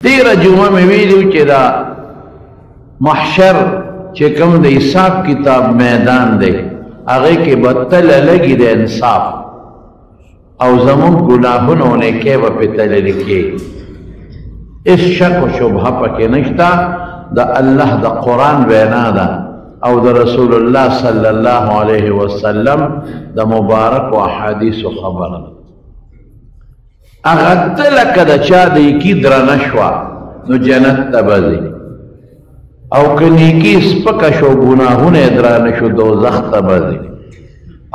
تیرہ جمعہ میں ویلیو چې دا محشر چې کوم د حساب کتاب میدان دی هغه کې به تله لګي د انصاف او زمون ګناهونه او نیکۍ به پې تله لیکي هېڅ شک و شبهه پکې نشته د الله د قرآن وینا ده او د رسول الله صلی الله علیه وسلم د مبارک و احادیثو خبره هغه تله که د چا د یکي درنه شوه نو جنت ته به ځي او که نیکي سپکه شو ګناهونه یې درانه شو دوزخ ته به ځي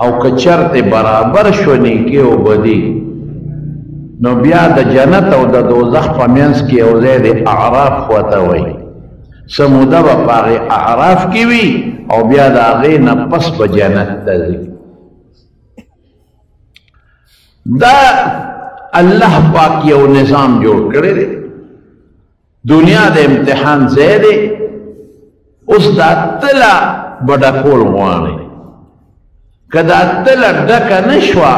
او که چرته برابر شو نیکي او بدي نو بیا د جنت او د دوزخ په منځ کې یو ځای د اعراف ورته وایي څه موده به په هغې اعراف کې وي او بیا د هغې نه پس به جنت ته ځي دا الله پاک یو نظام جوړ کړی دی دنیا د امتحان ځای دی اوس دا تله به ډکول غواړي که دا تله ډکه نه شوه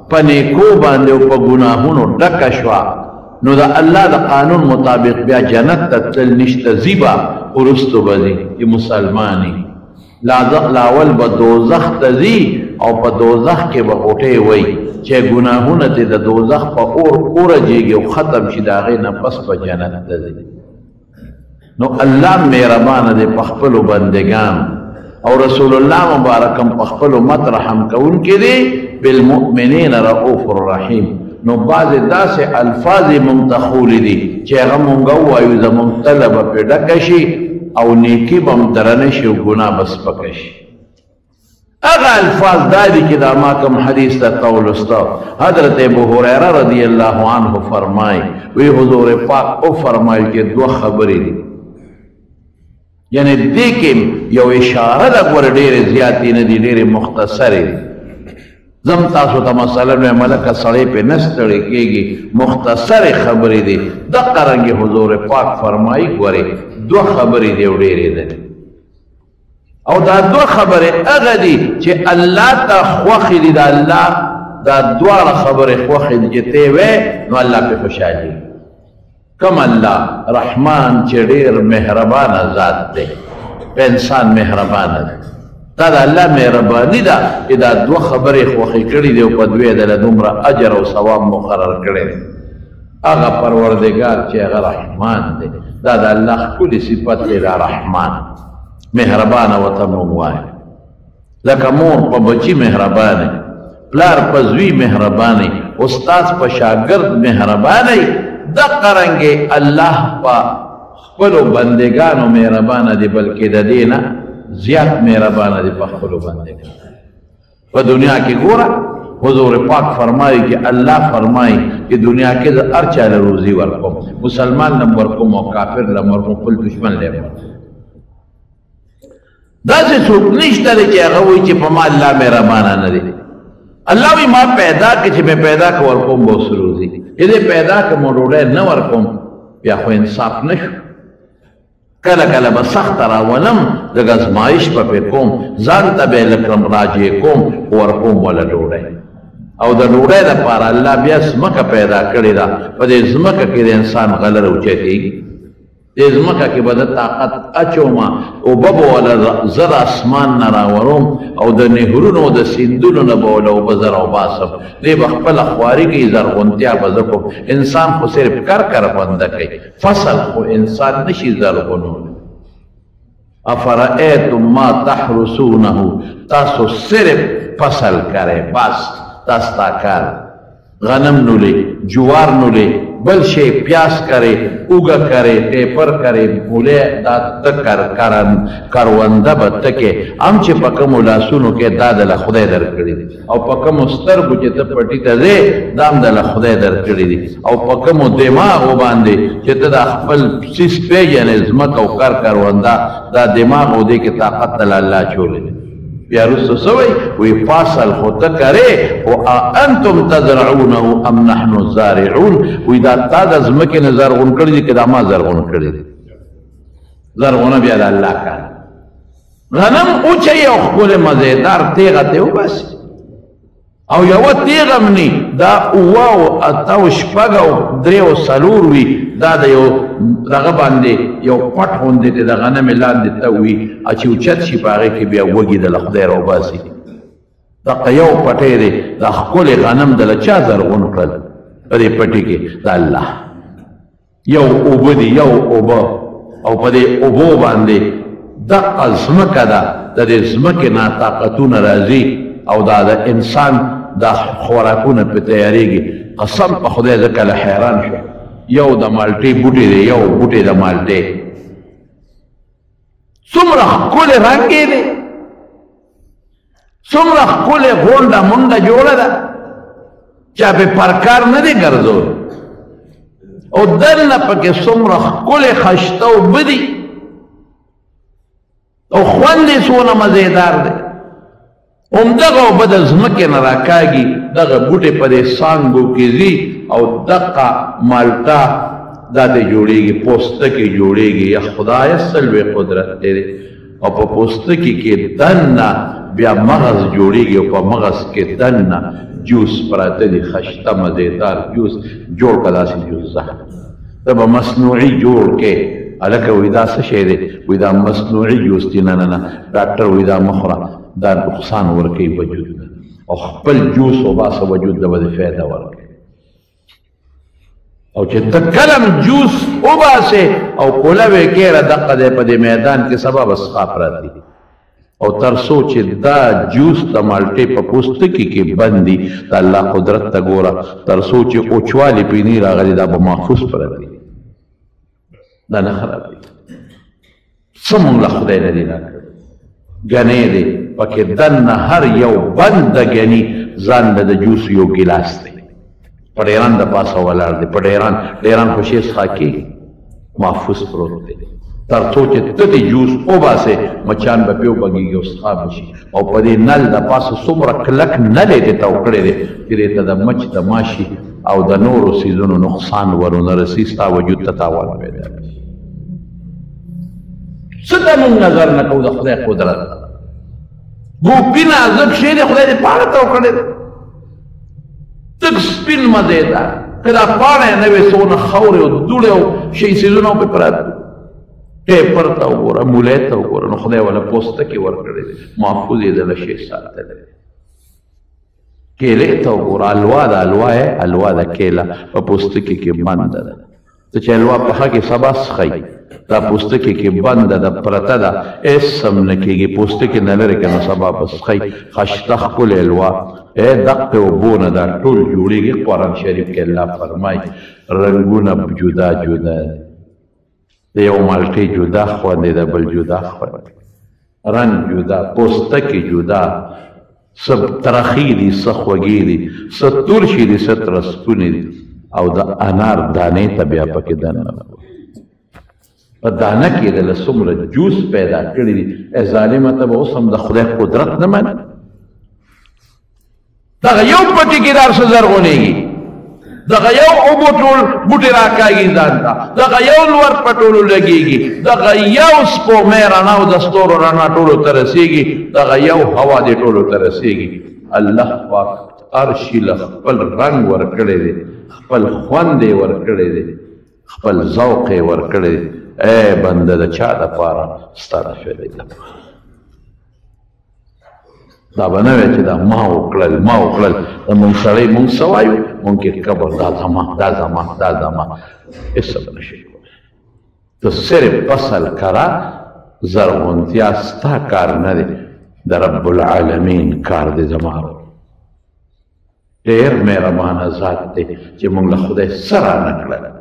په نیکو باندې او په ګناهونو ډکه شوه نو د الله د قانون مطابق بیا جنت ته تل نشته ځي به وروستو به ځي چې مسلماني لاول به دوزخ ته ځي او په دوزخ کې به غوټې وایي چې ګناهونه دې د دوزخ په اور اورجېږي او ختم شي د هغې نه پس به جنت ته ځي نو الله مهربانه دی په خپلو بندګان او رسول الله مبارکم په خپل امت رحم کوونکی دی بالمؤمنین رؤوف الرحیم نو بعضې داسې الفاظ یې مونږ ته ښولي دي چې هغه مونږ ووایو زمونږ تله به پرې ډکه شي او نیکي به هم درنه شي او ګناه به سپکه شي هغه الفاظ دا دي چې دا ما کوم حدیث ته تولسته حضرت ابو هریره رضی الله عنه فرمایي وی حضور پاک او فرمایي چې دوه خبرې دي یعنی دې کې یو اشاره ده ګوره ډېرې زیاتې نه دي ډېرې مختصرې دي زم تاسو ته مثلا ملکه سړی پې نه ستړی کېږي مختصرې خبرې دي دقه رنګې حضور پاک فرمایي ګورې دوه خبرې دي او ډېرې ده او دا دوه خبرې هغه دي چې الله ته خوښې دي د الله دا دواړه خبرې خوښې دي چې ته وې نو الله پې خوشحالي کم الله رحمان چې ډېر مهربانه ذات دی په انسان مهربانه دی دا د الله مهرباني ده چې دا دوه خبرې خوښې کړي دي او په دوی دله دومره اجر او ثواب مقرر کړی دی هغه پروردګار چې هغه رحمان دی دا د الله ښکلې صفت دی دا رحمان مهربانه ورته موږ وایو لکه مور په بچي مهربانه پلار په زوی مهربانه استاد په شاګرد مهربانه دقه رنګې الله په خپلو بندګانو مهربانه دی بلکې د دې نه زیات مهربانه دی په خپلو بندګانو په دنیا کې ګوره حضور پاک فرمایي چې الله فرمایي چې دنیا کې زه هر چا له روزي ورکوم مسلمان لم ورکوم او کافر لم ورکوم خپل دشمن له ورکوم داسې څوک نشته دی چې هغه وایي چې په ما الله مهربانه نه دی الله وی ما پیدا کړ چې مې پیدا کړ ورکوم به اوس روزي دې پیدا کړ مو ډوډۍ نه ورکوم بیا خو انصاف نه شو کله کله به سخته راولم لږ ازمایش به پرې کوم ځان ته به یې لکرم راجع کوم ورکوم وله ډوډۍ او د ډوډۍ دپاره الله بیا ځمکه پیدا کړې ده په دې ځمکه کې د انسان غله راوچتېږي دې ځمکه کې به د طاقت اچومه اوبه به وله زر اسمان نه راوروم او د نهرونو د سیندونو نه به وله اوبه زر وباسم دې به خپله خواري کوي زرغونتیا به زه کوم انسان خو صرف کر بنده کوي فصل خو انسان نشي زرغونولی افرأیتم ما تحرسونه تاسو صرف فصل کرے بس تاسو تا کار غنم نولے جوار نولے بل شے پیاس کرے اوگا کرے ٹیپر کرے بولے دا تکر کرونده بتکے ام چه پکمو لاسونو کے دا دل خدای در کردی دی او پکمو سترگو چه تا پٹی تا دے دام دل خدای در کردی دی او پکمو دماغو باندے چه تا دا خپل سیس پیجن ازمک او کرونده دا دماغو دے کے طاقت دل اللہ چولے دی بیا رسو سوئی وی فاصل خود کرے و انتم تزرعونه ام نحن الزارعون وی دا تا دا زمکن زرغون کردی که دا ما زرغون کردی زرغون بیا دا اللہ کانا غنم اوچه او خپل مزیدار تیغه ته وباسي او یو تیغه منی دا اوه او اته او شپږ او درې او څلور وي دا د یو دغه باندې یو پټ غوندې د غنمې لاندې ته وي چې اوچت شي په هغې کې بیا وږي دله خدای راوباسي دغه یو پټی دی دا ښکلې غنم دله چا زرغون کړل په دې پټي کې د الله یو اوبه دي یو اوبه او په دې اوبو باندې دغه ځمکه ده د دې ځمکې نه طاقتونه راځي او دا د انسان دا خوراکونه په تیاریږي قسم په خدای زه کله حیران شو یو د مالټې بوټی دی یو بوټی د مالټې څومره ښکلې رنګ یې دی څومره ښکلې غونډه منډه جوړه ده چا پې پرکار نه دی ګرځول او دننه پکې څومره ښکلې خشته اوبه دي او خوند یې څونه مزېدار دی همدغه اوبه د ځمکې نه راکاږي دغه بوټې په دې څانګو کې ځي او دغه مالټه دا دې جوړېږي پوستکي جوړېږي یا خدایه څه لوی قدرت دی او په پوستکي کې دننه بیا مغز جوړېږي او په مغز کې دننه جوس پراته دي خشته مزېدار جوس جوړ کړه داسې جوس زه ته به مصنوعي جوړ کې هلکه وایي دا څه شی دی وایي دا مصنوعي جوس دی نه نه نه ډاکټر وایي دا مه خوره دا نقصان ورکوي وجود ته او خپل جوس وباسه وجود ته به دې فایده ورکوي او چې ته کلم جوس وباسې او کوله وې کېره دقه دی په دې میدان کې سبا به څښا پراته دي او تر څو چې دا جوس د مالټې په پوستکي کې بند دي د الله قدرت ته ګوره تر څو چې اوچوالي پې نه راغلي دا به محفوظ پراته دي دا نه خرابېږي څه مونږ له خدای نه دي راکړي ګنې دی پکې دننه هر یو بنده ګني ځان له د جوس یو ګیلاس دی په ډیران د پاسه ولاړ دی په ډیران خو شی څښا کېږي محفوظ پروت دی تر څو چې ته دې جوس وباسې مچان به پې وبږېږي او څښا به شي او په دې نل د پاسه څومره کلک نل یې دې ته وکړی دی چې دې ته د مچ د ماشي او د نورو څیزونو نقصان ورونه رسي ستا وجود ته تاوان پیدا کړي څه ته مونږ نظر نه کوو د خدای قدرت ګوپي نازک شی دی خدای دې پاڼه ته وکړی دی تک سپین مزېدار که دا پاڼه یې نه وې څونه خاورې او دوړې او شی څیزونه پې پراته دي ټیپر ته وګوره مولی ته وګوره نو خدای والا پوستکي ورکړی دی محفوظ یې دله شی ساتلی دی کیلې ته وګوره الوا ده الوا ده کیله په پوستکي کې بنده ده ته چې الوا پخه کې سبا څښئ دا پوستکي کې بنده ده پرته ده هېڅ هم نه کېږي پوستکي نه لرې که نو سبا به څښئ خشته ښکلې الوا دقې اوبو نه دا ټول جوړېږي قرآن شریف کې الله فرمایي رنګونه جدا جدا دي د یو مالټې جدا خوند دی د بل جدا خوند رنګ جدا پوستکي جدا څه ترخي دي څه خوږې دي څه ترشي دي څه ترسکونې دي او د انار دانې ته بیا پکې دننه په دانه کې دله څومره جوس پیدا کړي دي ای ظالمه ته به اوس هم د خدای قدرت نه مني دغه یو پټي کې دار څه زرغونېږي دغه یو اوبو ټول بوټي راکاږي ځان ته دغه یو لور په ټولو لګېږي دغه یو سپوږمۍ رڼا او د ستورو رڼا ټولو ته رسېږي دغه یو هوا دې ټولو ته رسېږي الله پاک هر شي له خپل رنګ ورکړی دی خپل خوند یې ورکړی دی خپل ذوق یې ورکړی دی ای بنده د چا دپاره ستا د فایدې دپاره دا به نه وی چې دا ما وکړل د مونږ سړی مونږ څه وایو مونږ کې قبر دا زما هېڅ به نه شي کولی ته صرف فصل کرا زرغونتیا ستا کار نه دی د رب العالمین کار دی زما ډېر مهربانه ذات دی چې مونږ له خدای څه رانه کړل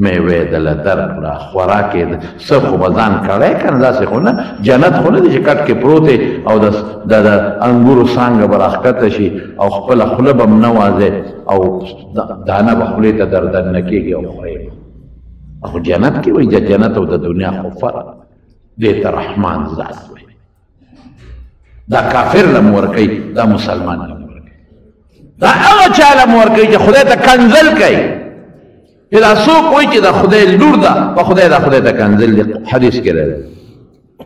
میوې دله درکړه خوراک یې څه خو به ځان کړی که نه داسې خو نه جنت خو نه دی چې کټ کې پروت او د انګورو څانګه به راښکته شي او خپله خوله به م نه وازې او دانه به خولې ته دردنه کېږي او خورې خو جنت کې وایي د جنت او د دنیا خو فرق دې ته رحمان ذات وایي دا کافر له م ورکوي دا مسلمان له م ورکوي دا هغه چا له م ورکوي چې خدای ته کنځل کوي چې دا څوک وایي چې دا خدای لور ده په خدای دا خدای ته کنځل دی حدیث کې راځي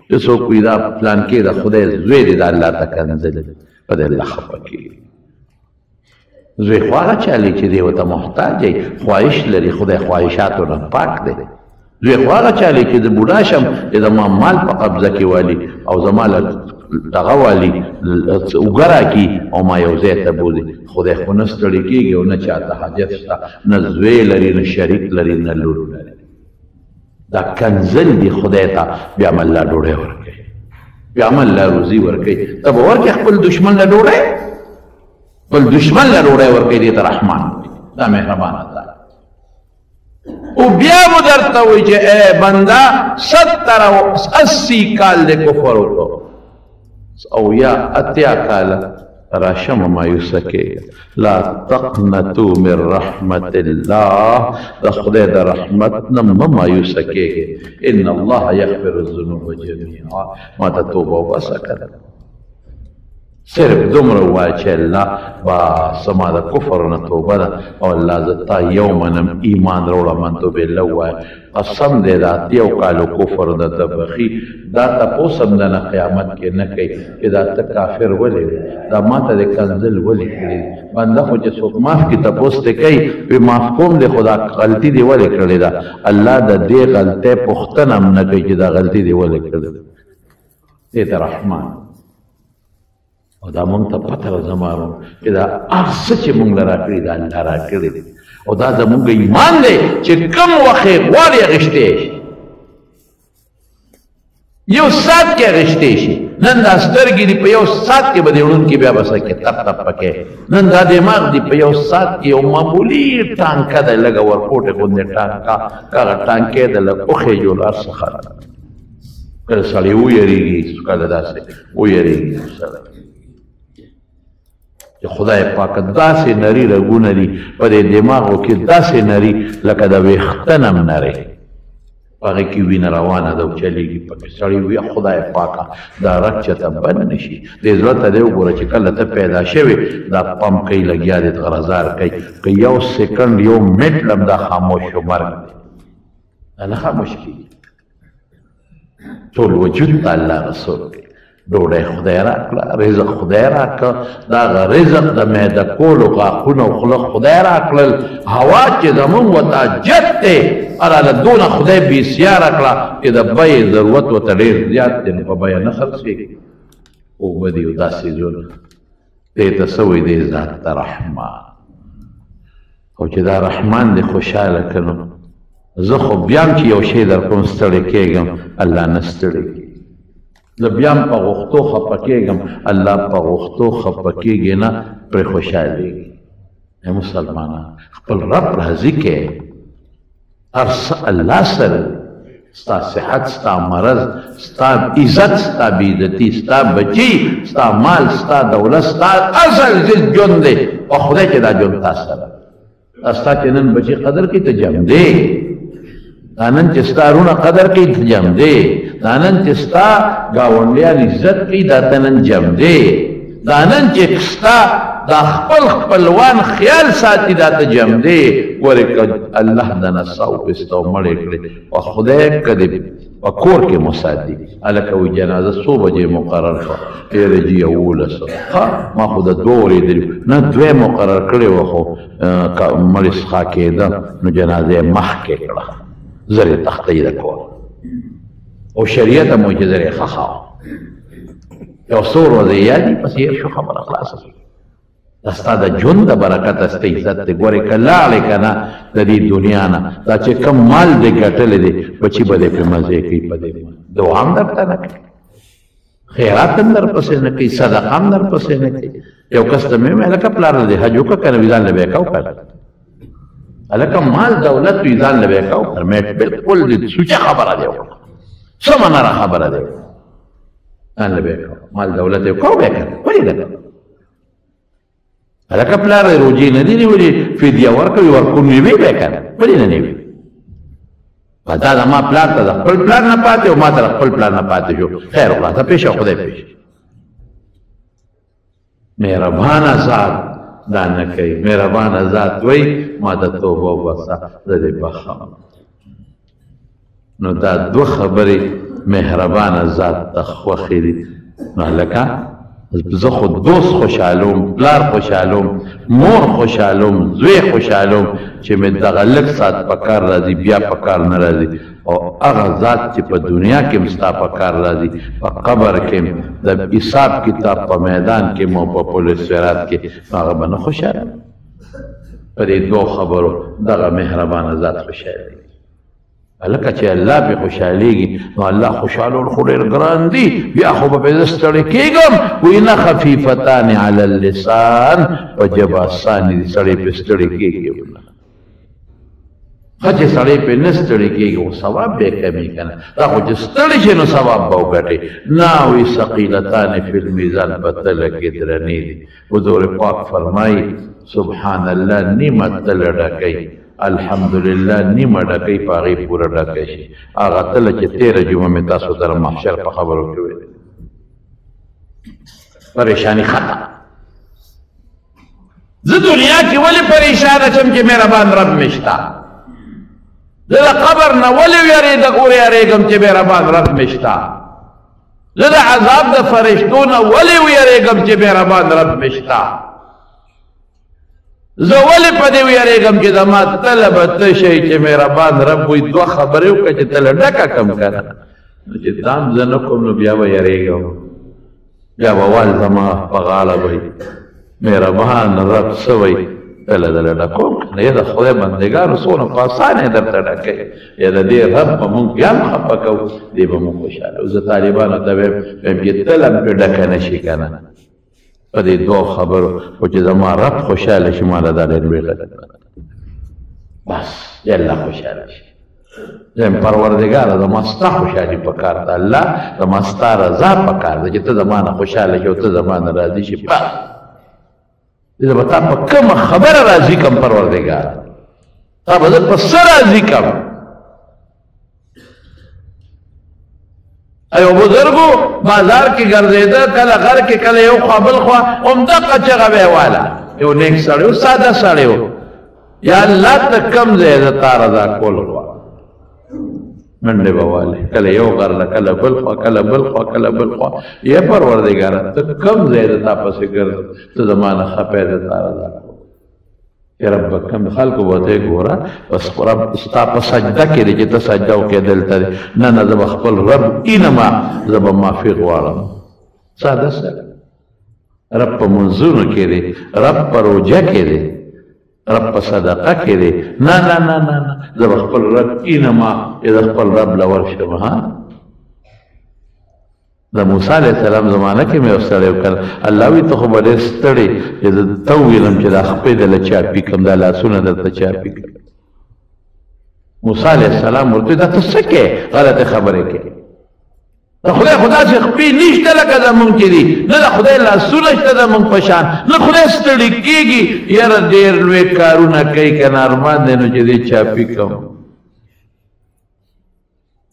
چې څوک وایي دا پلانکې د خدای زوی دی دا الله ته کنځل دی په دې الله خفه کېږي زوی خو هغه چالي چې دی ورته محتاج دی خواهش لري خدای خواهشاتو نه پاک دی زوی خو هغه چالي چې د بوډا شم چې زما مال په قبضه کې والي او زما دغه والي اوږه راکړي او ما یو ځای ته بولي خدای خو نه ستړي کېږي او نه چاته حاجت شته نه زوی لري نه شریک لري نه لور لري دا کنزل دی خدای ته بیا هم الله ډوډۍ ورکوي بیا هم الله روزي ورکوي ته به ورکړې خپل دشمن له ډوډۍ خپل دشمن له ډوډۍ ورکوي دې ته رحمان دا مهربانه ده او بیا مو درته وایي چې ای بنده 70 کال د کفر وکړو او یا اتیا کاله راشم مایوسه کېږه لا تقنطوا من رحمت الله د خدای د رحمت نه مه مایوسه کېږئ ان الله یغفر الذنوب جمیعا ما ته توبه وباسه کنه صرف دومره ووایه چې الله بس زما د کفر نه توبه ده او الله زه تا یو منم ایمان راوړه منتو بالله ووایه قسم دی د اتیو کالو کفر د ده بخي دا تپوس هم د نه قیامت کې نه کوي چې دا ته کافر ولې وې دا ما ته د کنزل ولې کړي بنده خو چې څوک معاف کړي تپوس ته کوي وی معاف کوم دی خو دا غلطي دې ولې کړې ده الله د دې غلطۍ پوښتنه هم نه کوي چې دا غلطي دې ولې کړې ده دې ته رحمان او دا مونږ ته پته وه زمارو چې دا هر څه چې مونږ له راکړي دا الله راکړي دي او دا زمونږ ایمان دی چې کوم وخت یې غواړي اخیستی شي یو ساعت کې اخیستی شي نن دا سترګې دي په یو ساعت کې به دې وړونکي بیا به سکې تپ تپ پکې نن دا دماغ دي په یو ساعت کې یو معمولي ټانکه ده لږه ورکوټې غوندې ټانکه هغه ټانکې ده لږ اوښې جوړ هر څه خراب کله سړی ویریږي کله داسې ویریږي سړی خدای پاک داسې نری رګونه دي په دې دماغو کې داسې نری لکه د ویښته نه هم نری په هغې کې وینه روانه ده او چلېږي پکې سړی وي خدای پاکه دا رګ چېرته بند نه شي دې زړه ته دې وګوره چې کله ته پیدا شوې دا پمپ کوي لګیا دې غرضار کوي که یو سیکنډ یو منټ لم دا خاموش شو مرګ دی دا نه خاموش کېږي ټول وجود ته الله رسول کوي ډوډۍ خدای راکړه رزق خدای راکړه دا هغه رزق د معده کولو غاښونه او خوله خدای راکړل هوا چې زمونږ ورته جت دی هراله دونه خدای بېسیاره کړه چې د بیې ضرورت ورته ډېر زیات دی نو په بیه نه خرڅېږي اوبه دي او دا څیزونه دې ته څه وایي دې ذات ته رحمان او چې دا رحمان دې خوشحاله کړو زه خو بیا هم چې یو شی در کوم ستړی کېږم الله نه ستړی کېږي زه بیا هم په غوښتو خفه کېږم الله په غوښتو خفه کېږي نه پرې خوشحالېږي ای مسلمانان خپل رب راضي کړئ هر څه الله سره ستا صحت ستا مرض ستا عزت ستا بېعزتي ستا بچي ستا مال ستا دولت ستا اصل ژوند دی او خدای چې دا ژوند تا سره دا ستا چې نن بچي قدر کوي ته جم دی دا نن چې ستا رونه قدر کوي ته جم دی دا نن چې ستا ګاونډیان عزت کوي دا ته نن جم دی دا نن چې ستا دا خپل خپلوان خیال ساتي دا ته جم دی ګورې که الله د نڅا وپیسته او مړې کړې او خدای که دې په کور کې مساعدي هلکه وایي جنازه څو بجې مقرر شوه ډېره جي 11 ما خو د دوه اورېدلي نه دوی مقرر کړې وه خو مړې څښا کېده نو جنازه یې مخکې کړه زر یې تختۍ ده کوله او شریعت مو چې زر یې ښخه وه یو څو ورځې یادي پس هېر شو خبره خلاصه شوه دا ستا د ژوند د برکته ستا عزت دی ګورې که لاړې که نه د دې دنیا نه دا چې کوم مال دې ګټلی دی بچي به دې پرې مزې کوي په دې دعا هم درته نه کوي خیرات هم در پسې نه کوي صدقه هم در پسې نه کوي یو کس ته مې ویل هلکه پلار دې حج وکړه که نه وي ځان له به یې کو که هلکه مال دولت وي ځان له به یې کو که بلکل دې سوچه خبره دی وکړه څه منره خبره دی ځان له به یې کو مال دولت یې کو به یې که ولې ده هلکه پلار روجې نه دي نیولې فدیه ورکوي ورکون وي به یې که نه ولې نه وي دا د ما پلار ته د خپل پلار نه پاتې او ما ته د خپل پلار نه پاتې شو خیر وکړه ته پېښه خدای پېښه مهربانه ذات دا نه کوي مهربانه ذات وایي ما ته توبه وباسه زه دې بخم نو دا دوه خبرې مهربانه ذات ته خوښې دي نو هلکه زه خو دوست خوشحالوم، پلار خوشحالوم، مور خوشحالوم، زوی خوشحالوم چې مې دغه لږ ساعت په کار راځي بیا په کار نه راځي، او هغه ذات چې په دنیا کې هم ستا په کار راځي، په قبر کې هم د حساب کتاب په میدان کې مو په پل صراط کې، هغه به نه خوشحاله. په دې دوه خبرو دغه مهربانه ذات خوشحاله دی. لکه چې الله به خوشحالېږي نو الله خوشحالول خو ډېر ګران دي، بیا خو به زه ستړی کېږم. وایي نه خفیفتان علی اللسان، په ژبه اسانې دي، سړی پرې ستړی کېږي نه. ښه چې سړی پرې نه ستړی کېږي خو ثواب به یې کمي که نه، دا خو چې ستړی شي نو ثواب به وګټې. نه وایي ثقیلتان فی الميزان، په تله کې درنې دي. حضور پاک فرمایي سبحان الله نیمه تله ډکوي، الحمدلله نیمه ډکۍ په هغې پوره ډکی شي. هغه تله چې تېره جمعه مې تاسو سره محشر په خبرو کې ویل، پریشاني ختم. زه دنیا کې ولې پریشانه شم چې مهربان رب مې شته؟ زه د قبر نه ولې ویرېږم چې مهربان رب مې شته؟ زه د عذاب د فرشتو نه ولې ویرېږم چې مهربان رب مې شته؟ زه ولې په دې ویرېږم چې زما تله به ته شئ چې مهربان رب وایي دوه خبرې وکړه چې تله ډکه کړم که نه، نو چې دا هم زه نه کوم نو بیا به یېرېږم، بیا به وال زما په غاړه وایي مهربان رب څه وایي تله دله ډکوم که نه. یا د خدای بندګانو څونه په اسانه درته ډکوي، یا د دې رب به مونږ بیا هم خفه کوو، دې به مونږ خوشحاله. زه طالبانو ته وایم چې تله هم پرې ډکه نه شي که نه، په دې دوه خبرو خو چې زما رب خوشحاله شي ما له دا ډېر لوی غنیمت بس چې الله خوشحاله شي. زم پروردګاره زما ستا خوشحالي په کار ده، الله زما ستا رضا په کار ده چې ته زما نه خوشحاله شي او ته زما نه راضي شي. بس زه به تا په کومه خبره راضي کړم پروردګاره، تا به زه په څه راضي کړم؟ ایو بزرګو بازار کې ګرځېده، کله غر کې کله یو خوا بل خوا، همدغه چغه به یې واله. یو نیک سړی و، ساده سړی و، یا الله ته کوم ځای زه تا رضا کول غواړم، منډې به والې، کله یو غر له کله بل خوا، کله بل خوا، کله بل خوا. یا پروردګاره ته کوم ځای زه تا پسې ګرځم، ته زما نه خفه یې زه تا رضا کوم. یا رب کم خلکو به ته ګوره بس رب ستا په سجده کې دی چې ته سجده وکړې دلته دی، نه نه زه به خپل رب اینما زه به معافي غواړم. ساده سره رب په منځونو کې دی، رب په روژه کې دی، رب په صدقه کې دی، نه نه نه نه نه زه به خپل رب اینما زه خپل رب له ورشم. ها د موسی علیه السلام زمانه کې مې یو سړی وکړ، الله وایي ته خو به ډېر ستړی چې زه ته وویلم چې دا خپې دله چاپي کړم، دا لاسونه درته چاپي کړم. موسی علیه السلام ورته وایي دا ته څه کوې؟ غلطې خبرې کوې. د خدای خو داسې خپې نشته لکه زمونږ چې دي، نه د خدای لاسونه شته زمونږ په شان، نه خدای ستړي کېږي. یاره ډېر لوی کارونه کوي که نه ارمان دی نو چې دې چاپي کړم.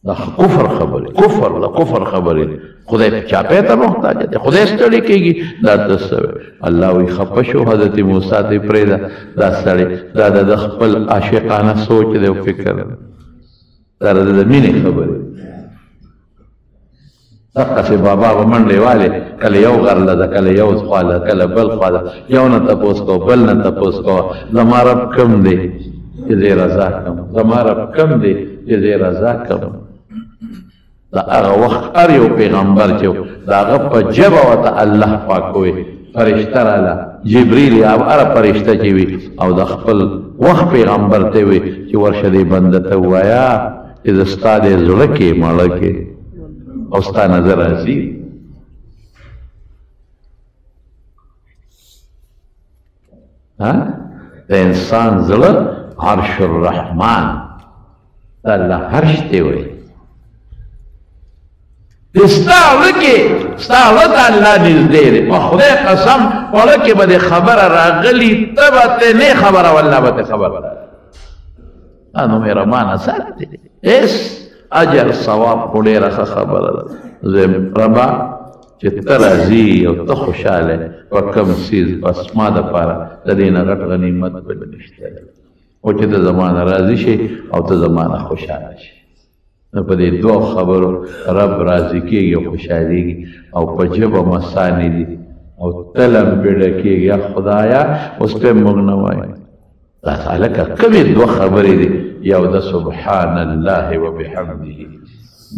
دا کفر خبرې، کفر د کفر خبرې، خدای چاپې ته محتاج دی، خدای ستړی کېږي. دا ته څه الله وایي خفه شو حضرت موسی ته یې پرېږده دا سړی، دا د خپل عاشقانه سوچ دی او فکر دی، دا د مینې خبرې. دقسې بابا به منډې والې، کله یو غر له ده، کله یو خوا ده، کله بل خوا ده، یو نه تپوس کوه بل نه تپوس کوه زما رب کوم دی چې زه یې رضا کړم، زما رب کوم دی چې زه یې رضا کړم. دا هغه وخت هر یو پیغمبر چې د هغه په ژبه ورته الله پاک وایي، فرشته راله جبریل یا هره فرشته چې وي، او د خپل وخت پیغمبر ته وي چې ورشه دې بنده ته ووایه چې زه ستا دې زړه کې مړه کې او ستا نظر راځي. د انسان زړه عرش الرحمن د الله عرش ته وایي. ستا زړه کې ستا زړه ته الله نږدې دی، په خدای قسم په زړه کې به دې خبره راغلي، ته به ته نه خبره والله به ته خبره راغلي. دا نو مهربانه ذات دی، هېڅ اجر ثواب خو ډېره ښه خبره ده. زه ربا چې ته راضي او ته خوشحاله په کوم څیز بس ما دپاره د دې نه غټ غنیمت بل نشته، او چې ته زما نه راضي شي او ته زما نه خوشحاله شي. نو په دې دوه خبرو رب راضي کېږي او خوشحالېږي، او په ژبه مسانې دي او تلم پیډه کېږي یا خدایا اوس پې موږ نه وایو دا هلکه کومې دوه خبرې دي یو د سبحان الله وبحمده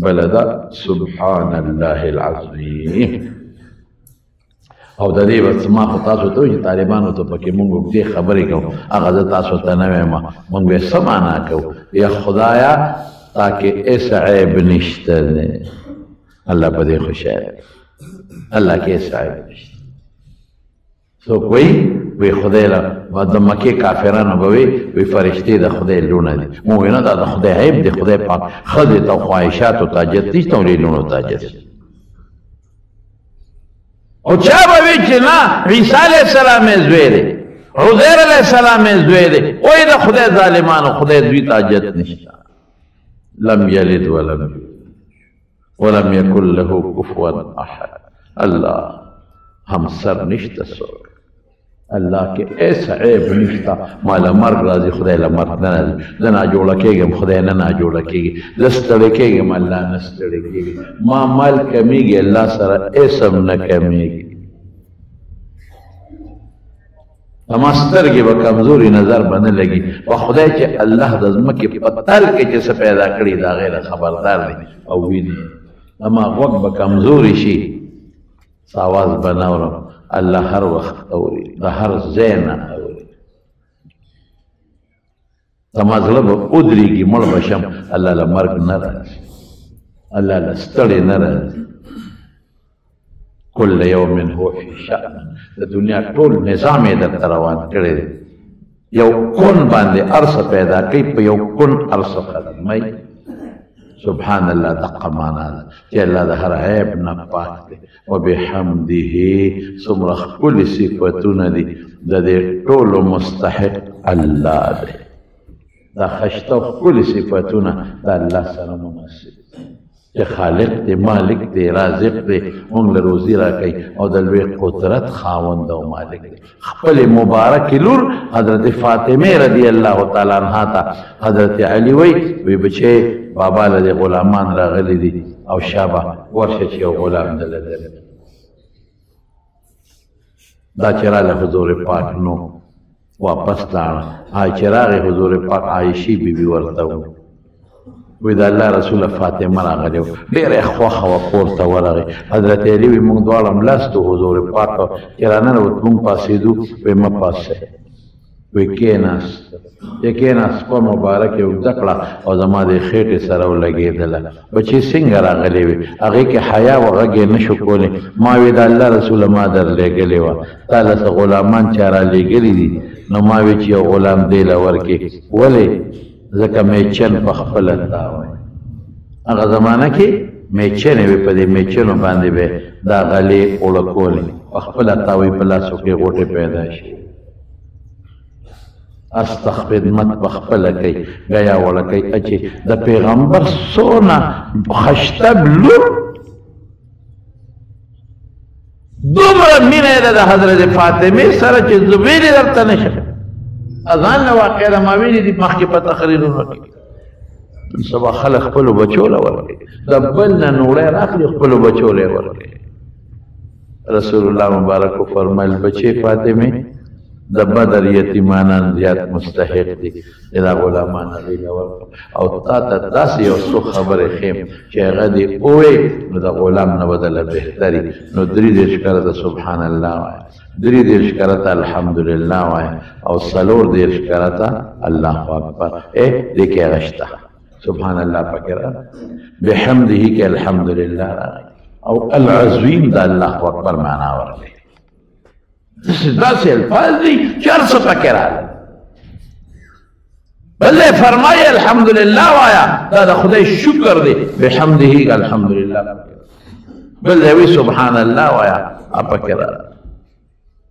بله ده سبحان الله العظیم او د دې بس ما خو تاسو ته وایي چې طالبانو ته پکې مونږ اوږدې خبرې کوو هغه زه تاسو ته نه وایم مونږ به څه معنا کوو یا خدایا تاکې هېڅ عیب نشته دی الله په دې خوشحاله الله کې هېڅ عیب نشته څوک وی خدای له د مکې کافرانو به وی فرشتې د خدای لونه دي مو وی نه دا د خدای عیب دی خدای پاک ښځې ته خواهشاتو ته حاجت نشته او لونو ته حاجت شته او چا به وی چې نه عیسی علیه السلام یې زوی دی عزیر علیه السلام یې زوی دی وایي د خدای ظالمانو خدای دوی ته حاجت نشته لم یلد ولم یولد ولم یکن له کفوا احد الله همسر نشته څوک الله کې ایسا عیب نشته ما له مرګ راځي خدای له مرګ نه راځي زه ناجوړه کېږم خدای نه ناجوړه کېږي زه ستړی کېږم الله نه ستړی کېږي ما مال کمیږي الله سره ایسم نه کمیږي اما سترګې به کمزوري نظر به نه لګي په خدای چې الله د ځمکې په تل کې چې څه پیدا کړي د هغې نه خبردار دی او ویني اما غوږ به کمزوري شي څه اواز به نه اورم الله هر وخت اوري د هر ځای نه اوري زما زړه به ودرېږي مړ به شم الله له مرګ نه راځي الله له ستړی نه راځي کل یوم هو فی شأن د دنیا ټول نظام یې درته روان کړی دی یو کون باندې هر څه پیدا کوي په یو کون هر څه ختموي سبحان الله دقه معنا ده چې الله د هر عیب نه پاک دی وبحمده څومره ښکلي صفتونه دي د دې ټولو مستحق الله دی دا خشته ښکلي صفتونه د الله سره مناسب چې خالق دی مالک دی رازق دی مونږ له روزي راکوي او د لوی قدرت خاوند او مالک دی خپلې مبارکې لور حضرت فاطمې رضی الله تعالی عنها ته حضرت علي وی بچې بابا له دې غلامان راغلي دي او شابه ورشه چې یو غلام دله دا چې راغله حضور پاک نو واپس لاړه چې راغی حضور پاک عایشې بیبي ورته وی د الله رسول فاطمه راغلی و ډېره یې خوښه وه کور ته ورغی حضرت علي وی موږ دواړه ملاستو حضور پاک چې راننوت موږ پاڅېدو وی مه پاڅئ وی کېناست چې کېناست په مبارک یې اوږده کړه او زما د خېټې سره ولګېدله بچې څنګه راغلې وې هغې کې حیا و غږ یې نه شو کولی ما وی د الله رسوله ما درلېږلې وه تا له څه غلامان چا رالېږلي دي نو ما وی چې یو غلام دې له ورکې ولې ځکه میچن په خپله تاوی هغه زمانه کې میچنې وې په دې میچنو باندې به دا غلې اوړه کولې په خپله تاوی په لاسو کې غوټې پیدا شي استخ خدمت په خپله کوي ګیا وړه کوي چې د پیغمبر څونه خشته لور دومره مینه یې ده د حضرت فاطمې سره چې زه ویلې درته نه شم اذان له واقع را ما ویلي دي مخکې په تقریرونو کې سبا خلک خپلو بچو له ورکوي د بل نه نوړی راخلي خپلو بچو له یې ورکوي رسول الله مبارک فرمایل بچې فاطمې د بدر یتیمانان زیات مستحق دي دا غلامان هغې له ورکړه او تا ته داسې یو څو خبرې ښیم چې هغه دې ووایې نو د غلام نه به دله بهتري نو 33 کرته سبحان الله وایه 33 کرته الحمدلله وایه او 34 کرته الله اکبر دې کې هغه شته سبحان الله پکې راغی بحمده کې الحمدلله راغی او العظیم د الله اکبر معنا ورغلی داسې الفاظ دي چې هر څه پکې راغلي بل فرمایي الحمدلله وایا دا د خدای شکر دی بحمده الحمدلله بل وی سبحان الله وایا پکې راغلي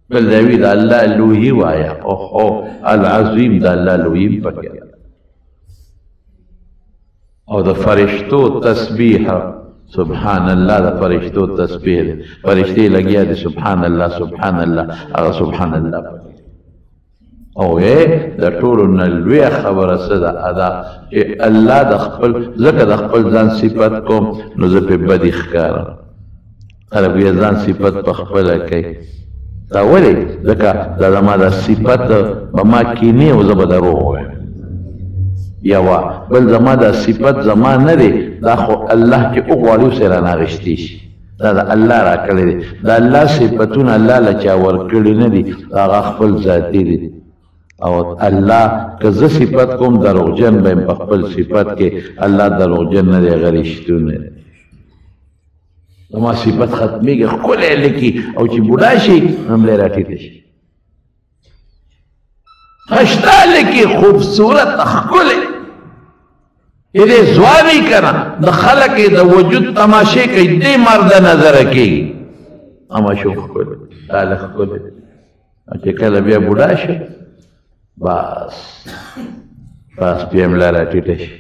بل وی د الله لوی وایا او العظیم د الله لوی پکې او د فرشتو تسبیح سبحان الله د فرشتو تسبیح دی فرشتې لګیا دي سبحان الله سبحان الله هغه سبحان الله او د ټولو نه لویه خبره څه ده ادا چې الله د خپل ځکه د خپل ځان صفت کوم نو زه پې بدي ښکارم خلق وی ځان صفت په خپله کوي دا ولې ځکه دا زما دا صفت به ما کینې او زه به دروغ وایم یوه بل زما دا صفت زما نه دی دا خو الله چې وغواړي اوس یې رانه اخیستی شي دا د الله را کړی دی د الله صفتونه الله له چا ورکړي نه دي هغه خپل ذاتي دي او الله که زه صفت کوم دروغجن به یم په خپل صفت کې الله دروغجن نه دی هغه رښتونه دی زما صفت ختمېږي ښکلی لیکي او چې بوډا شي حملې راټیټه شي خشتا لیکي خوبصورت ښکلی دې ځواني که نه د خلک د وجود تماشې کوي دې مرده نظره کېږي تماشو ښکلی دا لږ ښکلی چې کله بیا بوډا شي بس بیا ملا راټیټه شي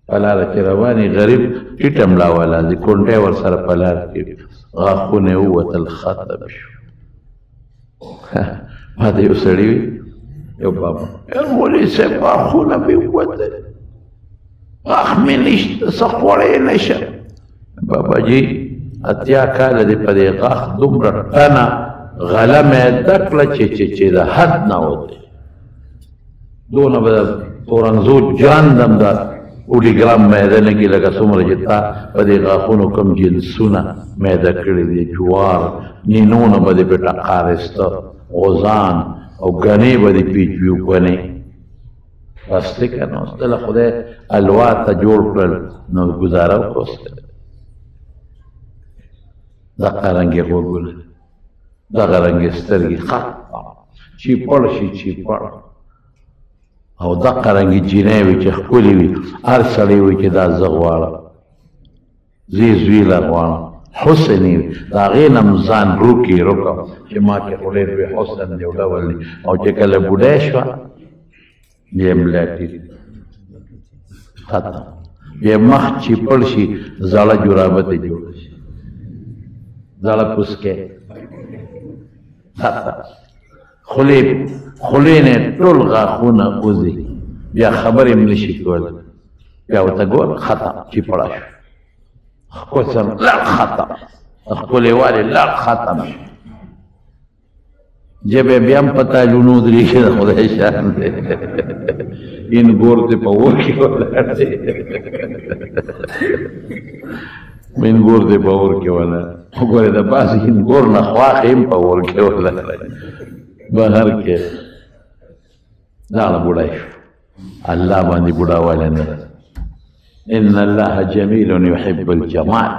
په لاره کې روانې غریب ټیټه ملا والا دي کونټۍ ورسره په لاره کې غاښونه یې ووتل ختم شو ما ته یو سړي وي یو بابا مولوي صاحب غاښونه مې ووتل غاښ مې نشته څه خوړی نشم بابا جي اتیا کاله دې په دې غاښ دومره ټنه غله مې زده کړه چې د حد نه وتې دونه به د تورنزو جان دم د اوډي ګرام معده نه کي لکه څومره چې تا په دې غاښونو کوم جنسونه معده کړي دي جوار نینونه به دې په ټقارسته غوزان او ګنې به دې پیچوي ګنې بس دی که نه اوس دله خدای الوا ته جوړ کړل نو ګزاره وکړه دغه رنګې غوږونه دغه رنګې سترګې چې پړ شي چې پړ او دغه رنګې جینۍ وي چې ښکلې وي هر سړی وي چې دا زه غواړم زی زویله غواړم حسن وي د هغې نه م ځان روکې روکم چې ما کې خو ډېر بې حسن یو ډول دی او چې کله بوډۍ شوه بیا یې ملا ټیټ ختم بیا مخ چې پړ شي زړه جرابه ته جوړه شي زړه پوسکې ختم خولې نه ټول غاښونه وځي بیا خبرې م نشي کولی بیا ورته ګوره ختم چې پړه شو قسم لړ ختم ښکلې والې لړ ختم جبې بیا هم په تاجونو درېږي د خدای شان دی این ګور دې په اور کې ولاړ دی این ګور دې په اور کې ولاړ وګورې د باز این ګور نه خواښې هم په اور کې ولاړ بهر کې دغه بوډۍ شو الله باندې بوډاوالی نه ده ان الله جمیل یحب الجمال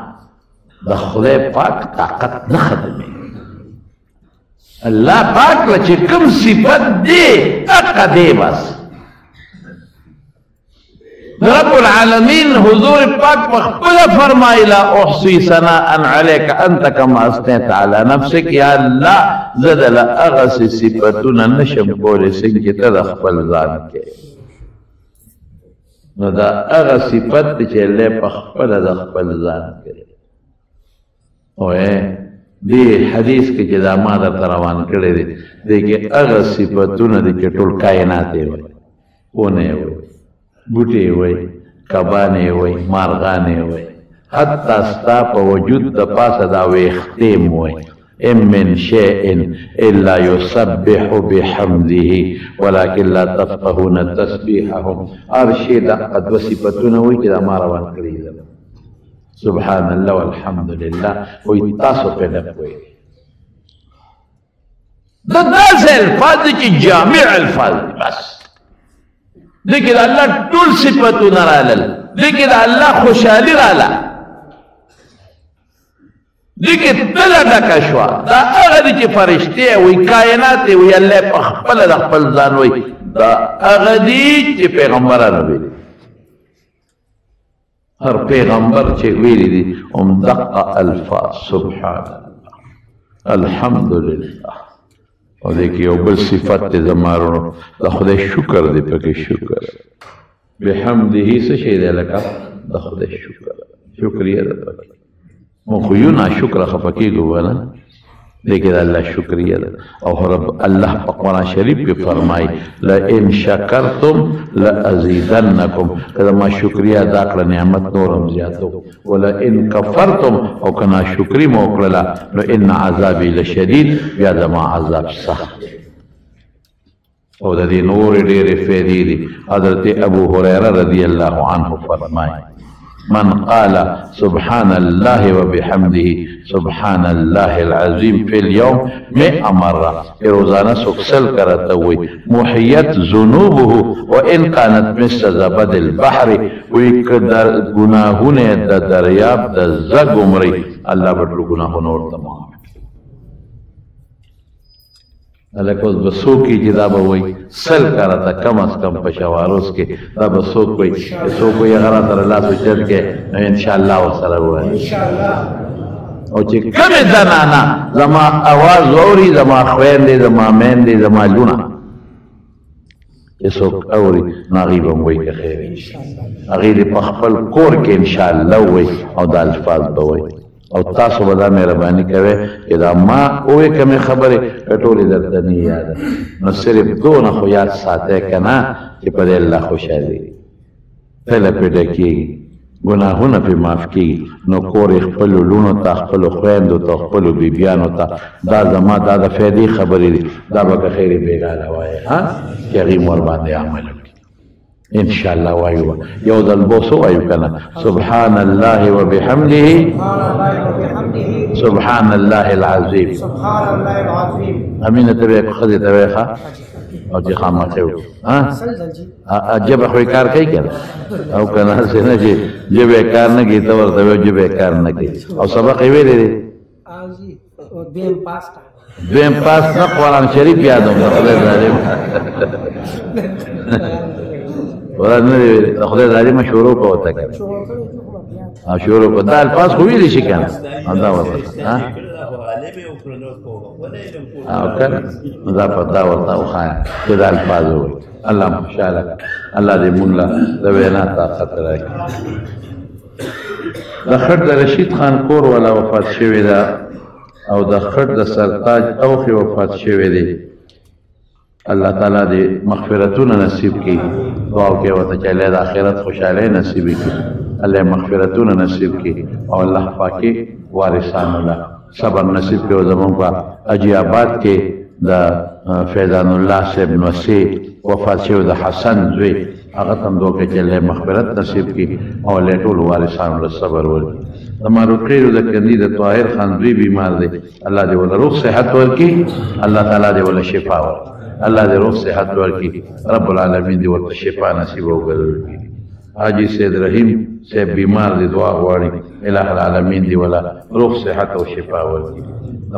د خدای پاک طاقت نه ختمېږي الله پاک له چې کوم صفت دی هغه دی بس رب العالمین حضور پاک په خپله فرمایي لا احصي ثناء علیک انت کما اثنیت علی نفسک یا الله زه دله هغسې صفتونه نشم کولی څنګه چې ته د خپل ځان کې نو دا هغه صفت دی چې الله په خپله د خپل ځان کې دې حدیث کې چې دا ما درته روان کړی دی دې کې هغه صفتونه دي چې ټول کائنات یې وایي ونه یې وایي بوټي یې وایي کبان یې وایي مارغان یې وایي حتی ستا په وجود د پاسه دا ویښتې م وایي ان من شيء الا يسبح بحمده ولكن لا تفقهون تسبيحهم هر شی دغه دوه صفتونه وایي چې دا ما روان کړي دي سبحان الله والحمد لله وی تاسو په نه کوي دا داسې الفاظ چې جامع الفاظ بس دغه الله ټول صفاتونه رالل دغه الله خوشالي رااله دغه تل ډکه شوه دا هغه دي چې فرشتې وي کائنات وي الله په خپل د خپل ځان وي دا هغه دي چې پیغمبرانو ویلي هر پیغمبر چې ویلي دي هم دقه الفاظ سبحان الله الحمدلله او دې کې یو بل صفت دی زما ورونو د خدای شکر دی پکې شکر بحمده څه شی دی لکه د خدای شکریه ده پکې مو خو یو ناشکره خفه کېږو نه لیکن اللہ شکریہ اور رب اللہ قرآن شریف کی فرمائی لئن شکرتم لأزیدنکم کہ ما شکریہ ادا کړه نعمت نورم زیاتو ولئن کفرتم او کنا شکری موکړه لئن عذابی لشدید بیا زما عذاب سخت او د دې نور ډېرې فائدې دي حضرت ابو هريره رضی الله عنه فرمائی من قال سبحان الله وبحمده سبحان الله العظيم في اليوم 100 مرة روزانہ سکسل کرتا ہوئی محیت ذنوبه وإن كانت مثل زبد البحر ویکدر گناہون دا دریاب دا زگ عمری اللہ بٹلو گناہون اور تمام اللہ کو بسوک کی جدابہ ہوئی سل کرتا کم از کم پشاواروس کے دا بسوک کوئی بسوک کوئی اگر تر اللہ سوچت کے انشاءاللہ وصلہ ہوا ہے او چی کم دنانا زما آواز اوری زما خوین دے زما مین دے زما لونا اسوک اوری ناغیبم ہوئی کہ خیر اغیر پخپل کور کے انشاءاللہ ہوئی او دا الفاظ بوئی او تاسو بدا مہربانی کرے کہ دا ما اوے کمی خبرے کٹولی دردنی یاد نو صرف دو نخو یاد ساتے کنا کہ پدے اللہ خوش آدھی پہلے پیدا کی گناہونا پی معاف کی نو کور اخپلو لونو تا اخپلو خویندو تا اخپلو بیبیانو تا دا زما دا دا فیدی خبری دی دا بکا خیری بیگا لوائے ہاں کہ غیم ورباندے عمل انشاءاللہ وایو یو دل بوسو وایو کنا سبحان اللہ وبحمده سبحان اللہ العظیم امین تبعی خدی تبعی خواہ او جی خواہ خیو جب اخوی کار کئی کنا او کنا سینا جی جب کار نکی تور تبعی جب کار نکی او سبق ایوی دے دویم پاس نا قرآن شریف یادوں خدای داری ما شروع کو ہوتا ہے شروع کو دا الفاظ خوبی دی شکن دا وطا دا پتا وطا وخایا کہ دا الفاظ ہوئی اللہ مشاءاللہ اللہ دی مولا دوینا طاقت رائی دا خرد رشید خان کور والا وفات شوی دا او دا خرد سرطاج اوخی وفات شوی دی اللہ تعالیٰ دے مغفرتون نصیب کی دعاو کے وقت چلے دا آخرت خوشحالے نصیبی کی اللہ مغفرتون نصیب کی اور اللہ پاکی وارثان اللہ صبر نصیب کے وزموں کا اجی آباد کے دا فیضان اللہ سے ابن وسیع وفات شو دا حسن زوی اغتم دو کے چلے مغفرت نصیب کی اور لیٹول وارثان اللہ صبر ورکی ہمارو خیر دا کندی دا طاہر خان زوی بیمار دے اللہ دے والا روح صحت ورکی اللہ تعالیٰ دے والا شفا ورکی اللہ دے روح صحت ورکی رب العالمین دے ورطا شفا نصیب و گلورکی حاجی سید رحیم سے بیمار دے دعا واری الہ العالمین دے والا روح صحت و شفا ورکی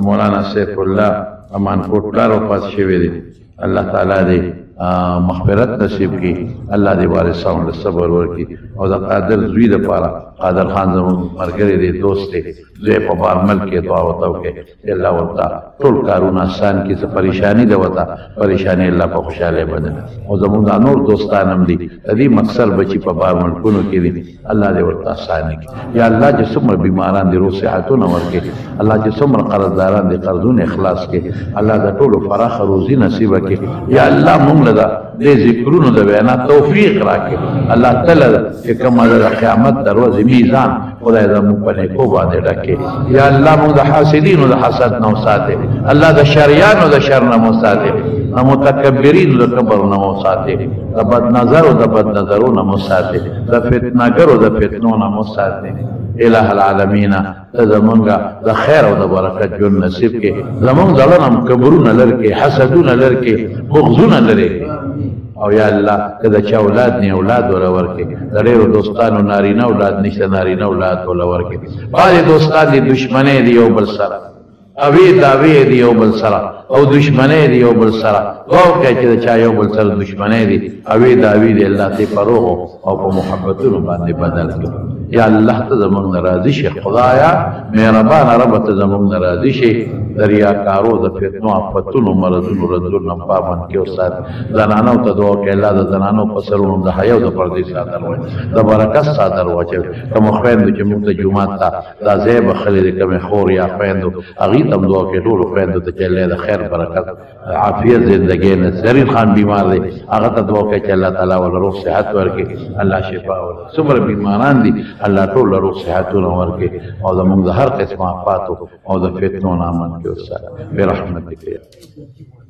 مولانا سیف اللہ امان کوٹلار وفات شوی دے اللہ تعالیٰ دے مغفرت نصیب کی اللہ دے وارثان صبر ورکی اور دا قادر زوی دا پارا قادر خان زمان مرگری دے دوست دے زوی پا بارمل کے دعا وطاو کے اللہ وطا طول کارون آسان کی سے پریشانی دا وطا پریشانی اللہ پا خوشحالے بدن اور زمان دا نور دوستانم دی دی مقصر بچی پا بارمل کنو کی دی اللہ دے وطا آسانی کی یا اللہ جسمر بیماران دی روح صحتون ورکے اللہ جسمر قرضداران دی قرضون اخلاص کے اللہ دا طول فراخ روزی نصیب کے یا اللہ مملدہ دے ذکرون دا بیانا توفیق راکے اللہ تعالیٰ کہ کم دا قیامت دروازی میزان خدای دا مپنے کو باندے رکھے یا اللہ مو دا حاسدین دا حسد نو ساتے اللہ دا شریان دا شر نمو ساتے متکبرین دا کبر نمو ساتے دا بد نظر دا بد نظرو نمو ساتے دا فتنگر دا فتنو نمو ساتے الہ العالمین زمانگا دا خیر و دا برکت جن نصیب کے زمان ظلنم کبرون لرکے حسدون لرکے بغضون لرکے او یا اللہ کدا چا اولاد نی اولاد ولا ورکے دریرو دوستانو نارینا اولاد نشتا نارینا اولاد ولا ورکے بعض دوستان دی دشمنے دی او بل سرا اوی داوی دی او بل سرا او دشمنے دی او بل سرا او کہ چا یو بل سرا دشمنے دی اوی داوی دی اللہ تے پروغو او پا محبتونو باندے بدل کرو یا الله ته زمونږ نه راضي شي خدایا مهربانه رب ته زمونږ نه راضي شي د ریاکارو د فتنو آفتونو مرضونو رنځونو نه پامن کې اوسات زنانو ته دعا کوي الله د زنانو په سرونو د حیا او د پردې څادر وای د برکت څادر واچوي کوم خویندو چې موږ ته جومات ته دا ځای بخلي د کومې خور یا خویندو هغې ته هم دعا کوي ټولو خویندو ته چې الله د خیر برکت عافیت زندګۍ نه زرین خان بیمار دی هغه ته دعا کوي چې الله تعالی ول روغ صحت ورکړي الله شفا ورکړي څومره بیماران دي الله ټول له روغ صحتونه ورکړي او زموږ د هر قسم آفاتو او د فتنو نه امن کړي برحمتک